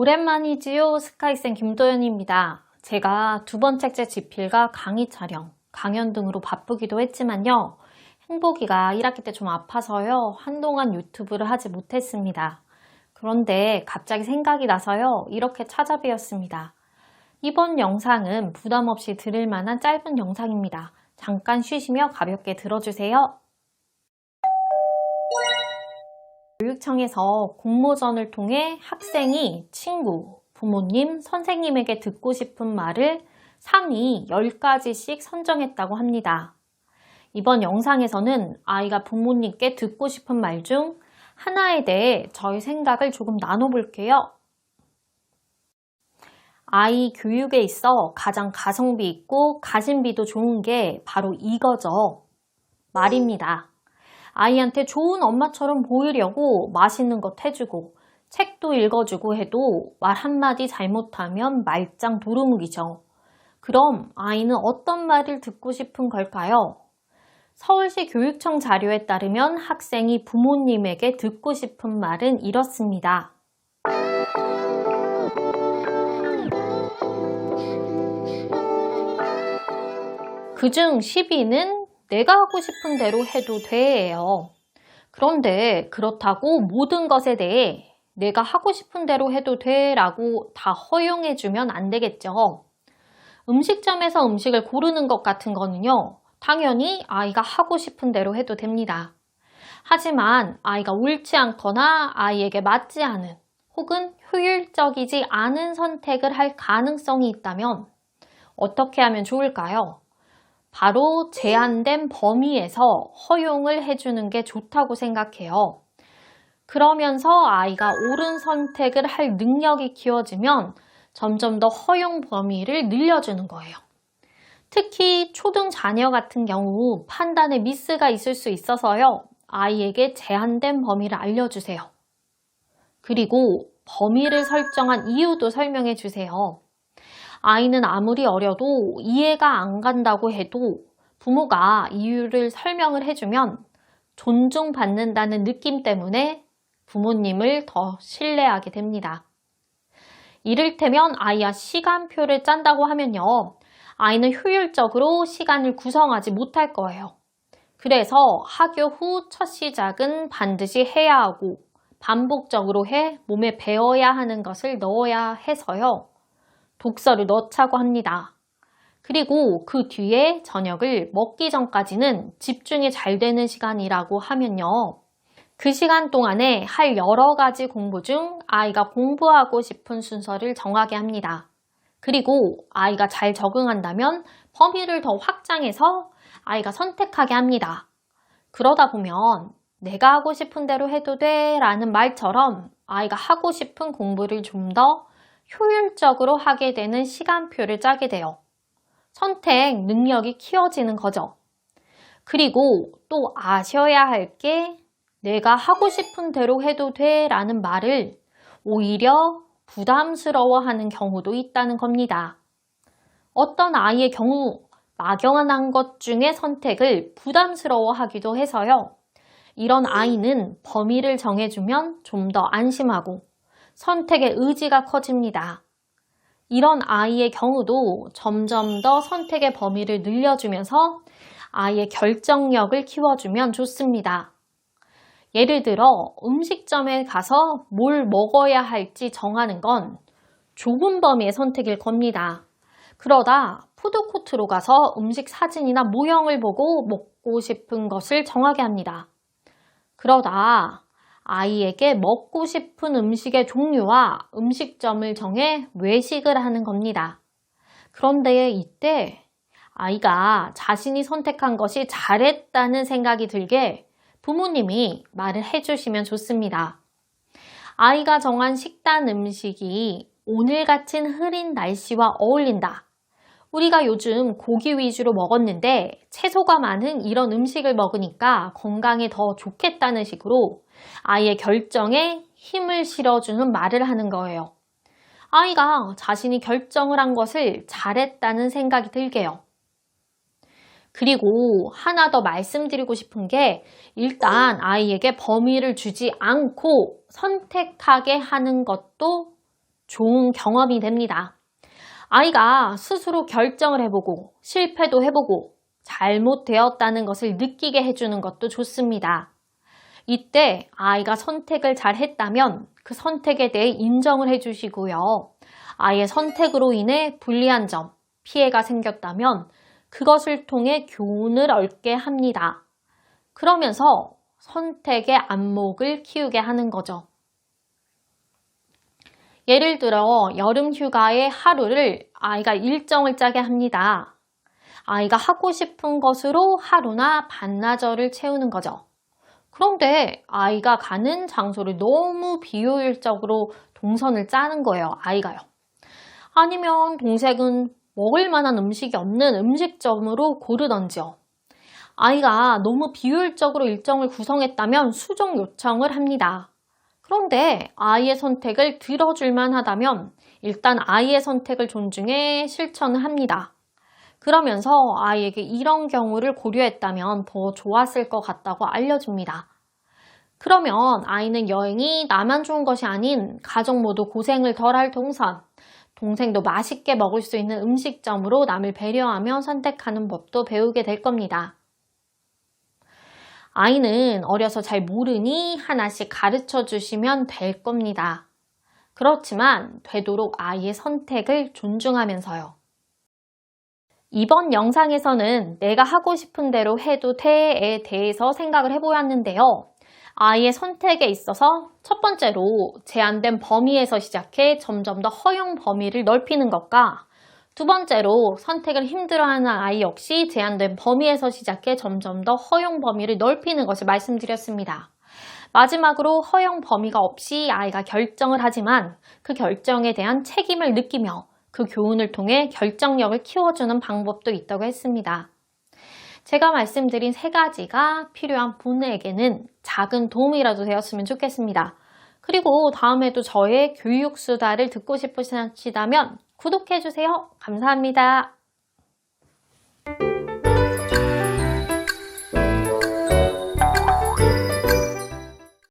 오랜만이지요. 스카이쌤 김도연입니다. 제가 두 번 책제 집필과 강의 촬영, 강연 등으로 바쁘기도 했지만요. 행복이가 1학기 때 좀 아파서요. 한동안 유튜브를 하지 못했습니다. 그런데 갑자기 생각이 나서요. 이렇게 찾아뵈었습니다. 이번 영상은 부담 없이 들을 만한 짧은 영상입니다. 잠깐 쉬시며 가볍게 들어주세요. 교육청에서 공모전을 통해 학생이 친구, 부모님, 선생님에게 듣고 싶은 말을 상위 10가지씩 선정했다고 합니다. 이번 영상에서는 아이가 부모님께 듣고 싶은 말 중 하나에 대해 저희 생각을 조금 나눠볼게요. 아이 교육에 있어 가장 가성비 있고 가심비도 좋은 게 바로 이거죠. 말입니다. 아이한테 좋은 엄마처럼 보이려고 맛있는 것 해주고 책도 읽어주고 해도 말 한마디 잘못하면 말짱 도루묵이죠. 그럼 아이는 어떤 말을 듣고 싶은 걸까요? 서울시 교육청 자료에 따르면 학생이 부모님에게 듣고 싶은 말은 이렇습니다. 그중 10위는 내가 하고 싶은 대로 해도 돼예요. 그런데 그렇다고 모든 것에 대해 내가 하고 싶은 대로 해도 돼 라고 다 허용해주면 안 되겠죠. 음식점에서 음식을 고르는 것 같은 거는요. 당연히 아이가 하고 싶은 대로 해도 됩니다. 하지만 아이가 옳지 않거나 아이에게 맞지 않은 혹은 효율적이지 않은 선택을 할 가능성이 있다면 어떻게 하면 좋을까요? 바로 제한된 범위에서 허용을 해주는 게 좋다고 생각해요. 그러면서 아이가 옳은 선택을 할 능력이 키워지면 점점 더 허용 범위를 늘려주는 거예요. 특히 초등 자녀 같은 경우 판단에 미스가 있을 수 있어서요. 아이에게 제한된 범위를 알려주세요. 그리고 범위를 설정한 이유도 설명해 주세요. 아이는 아무리 어려도 이해가 안 간다고 해도 부모가 이유를 설명을 해주면 존중받는다는 느낌 때문에 부모님을 더 신뢰하게 됩니다. 이를테면 아이와 시간표를 짠다고 하면요. 아이는 효율적으로 시간을 구성하지 못할 거예요. 그래서 학교 후 첫 시작은 반드시 해야 하고 반복적으로 해 몸에 배워야 하는 것을 넣어야 해서요. 독서를 넣자고 합니다. 그리고 그 뒤에 저녁을 먹기 전까지는 집중이 잘 되는 시간이라고 하면요. 그 시간 동안에 할 여러 가지 공부 중 아이가 공부하고 싶은 순서를 정하게 합니다. 그리고 아이가 잘 적응한다면 범위를 더 확장해서 아이가 선택하게 합니다. 그러다 보면 내가 하고 싶은 대로 해도 돼 라는 말처럼 아이가 하고 싶은 공부를 좀 더 효율적으로 하게 되는 시간표를 짜게 돼요. 선택 능력이 키워지는 거죠. 그리고 또 아셔야 할 게 내가 하고 싶은 대로 해도 돼 라는 말을 오히려 부담스러워하는 경우도 있다는 겁니다. 어떤 아이의 경우 막연한 것 중에 선택을 부담스러워하기도 해서요. 이런 아이는 범위를 정해주면 좀 더 안심하고 선택의 의지가 커집니다. 이런 아이의 경우도 점점 더 선택의 범위를 늘려주면서 아이의 결정력을 키워주면 좋습니다. 예를 들어 음식점에 가서 뭘 먹어야 할지 정하는 건 좁은 범위의 선택일 겁니다. 그러다 푸드코트로 가서 음식 사진이나 모형을 보고 먹고 싶은 것을 정하게 합니다. 그러다 아이에게 먹고 싶은 음식의 종류와 음식점을 정해 외식을 하는 겁니다. 그런데 이때 아이가 자신이 선택한 것이 잘했다는 생각이 들게 부모님이 말을 해주시면 좋습니다. 아이가 정한 식단 음식이 오늘 같은 흐린 날씨와 어울린다. 우리가 요즘 고기 위주로 먹었는데 채소가 많은 이런 음식을 먹으니까 건강에 더 좋겠다는 식으로 아이의 결정에 힘을 실어주는 말을 하는 거예요. 아이가 자신이 결정을 한 것을 잘했다는 생각이 들게요. 그리고 하나 더 말씀드리고 싶은 게 일단 아이에게 범위를 주지 않고 선택하게 하는 것도 좋은 경험이 됩니다. 아이가 스스로 결정을 해보고 실패도 해보고 잘못되었다는 것을 느끼게 해주는 것도 좋습니다. 이때 아이가 선택을 잘 했다면 그 선택에 대해 인정을 해주시고요. 아이의 선택으로 인해 불리한 점, 피해가 생겼다면 그것을 통해 교훈을 얻게 합니다. 그러면서 선택의 안목을 키우게 하는 거죠. 예를 들어 여름 휴가의 하루를 아이가 일정을 짜게 합니다. 아이가 하고 싶은 것으로 하루나 반나절을 채우는 거죠. 그런데 아이가 가는 장소를 너무 비효율적으로 동선을 짜는 거예요. 아이가요. 아니면 동생은 먹을 만한 음식이 없는 음식점으로 고르던지요. 아이가 너무 비효율적으로 일정을 구성했다면 수정 요청을 합니다. 그런데 아이의 선택을 들어줄만 하다면 일단 아이의 선택을 존중해 실천을 합니다. 그러면서 아이에게 이런 경우를 고려했다면 더 좋았을 것 같다고 알려줍니다. 그러면 아이는 여행이 나만 좋은 것이 아닌 가족 모두 고생을 덜할 동생도 맛있게 먹을 수 있는 음식점으로 남을 배려하며 선택하는 법도 배우게 될 겁니다. 아이는 어려서 잘 모르니 하나씩 가르쳐 주시면 될 겁니다. 그렇지만 되도록 아이의 선택을 존중하면서요. 이번 영상에서는 내가 하고 싶은 대로 해도 돼에 대해서 생각을 해보았는데요. 아이의 선택에 있어서 첫 번째로 제한된 범위에서 시작해 점점 더 허용 범위를 넓히는 것과 두 번째로 선택을 힘들어하는 아이 역시 제한된 범위에서 시작해 점점 더 허용 범위를 넓히는 것을 말씀드렸습니다. 마지막으로 허용 범위가 없이 아이가 결정을 하지만 그 결정에 대한 책임을 느끼며 그 교훈을 통해 결정력을 키워주는 방법도 있다고 했습니다. 제가 말씀드린 세 가지가 필요한 분에게는 작은 도움이라도 되었으면 좋겠습니다. 그리고 다음에도 저의 교육수다를 듣고 싶으시다면 구독해주세요. 감사합니다.